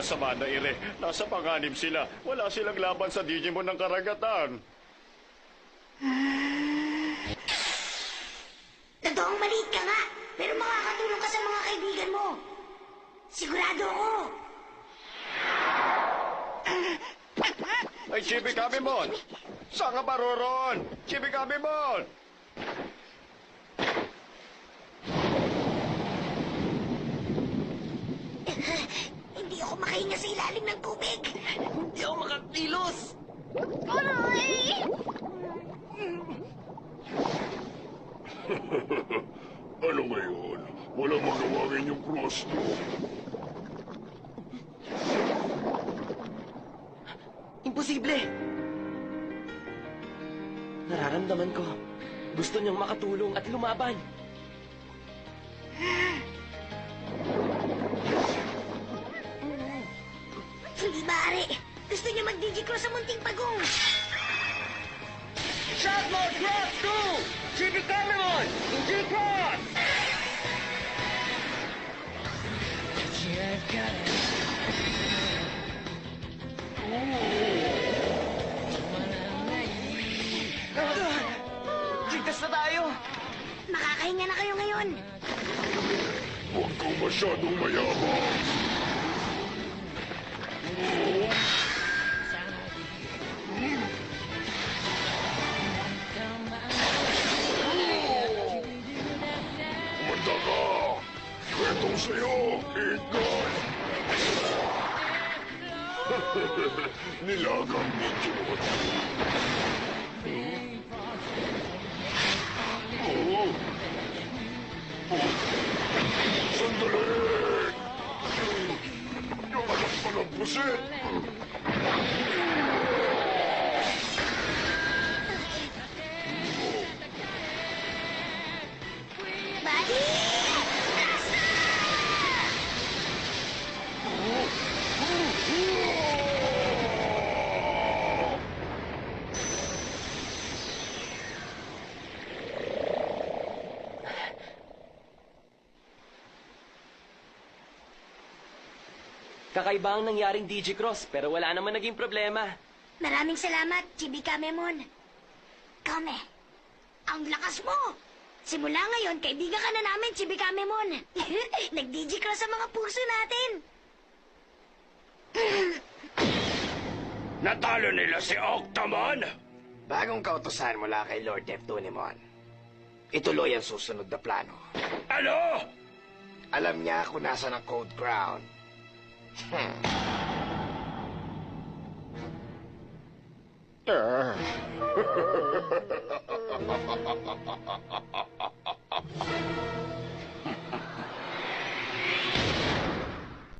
masama na ire. Nasa panganib sila. Wala silang laban sa Digimon ng karagatan. Totoong maliit ka nga, pero makakatulong ka sa mga kaibigan mo. Sigurado ako. Ay, Chibi Kamimon! Saan ka ba roron? Chibi Kamimon! Hindi ako makahinga sa ilalim ng tubig. Hindi ako makakilos! Aray! Ano ngayon? Walang magawangin yung Frosto. Imposible! Nararamdaman ko. Gusto niyang makatulong at lumaban. Hindi maaari. Gusto niya mag-digicross sa munting pagong. Shot mode cross 2! Chibi Kamimon! Digicross! Ligtas na tayo! Makakahinga na kayo ngayon. Huwag kang masyadong mayabang. Kumanda ka! Kwentong sa'yo, Igor! Nilagang medyo. Sandali! Yung anak pa ng pusit! Buddy! Kakaiba ang nangyaring Digicross, pero wala naman naging problema. Maraming salamat, Chibi Kamemon. Kame, ang lakas mo! Simula ngayon, kaibigan ka na namin, Chibi Kamemon. Nag-digicross sa mga puso natin. Natalo nila si Octomon! Bagong kautosan mula kay Lord Neptunemon. Ituloy ang susunod na plano. Ano? Alam niya kung nasa ang Code Crown.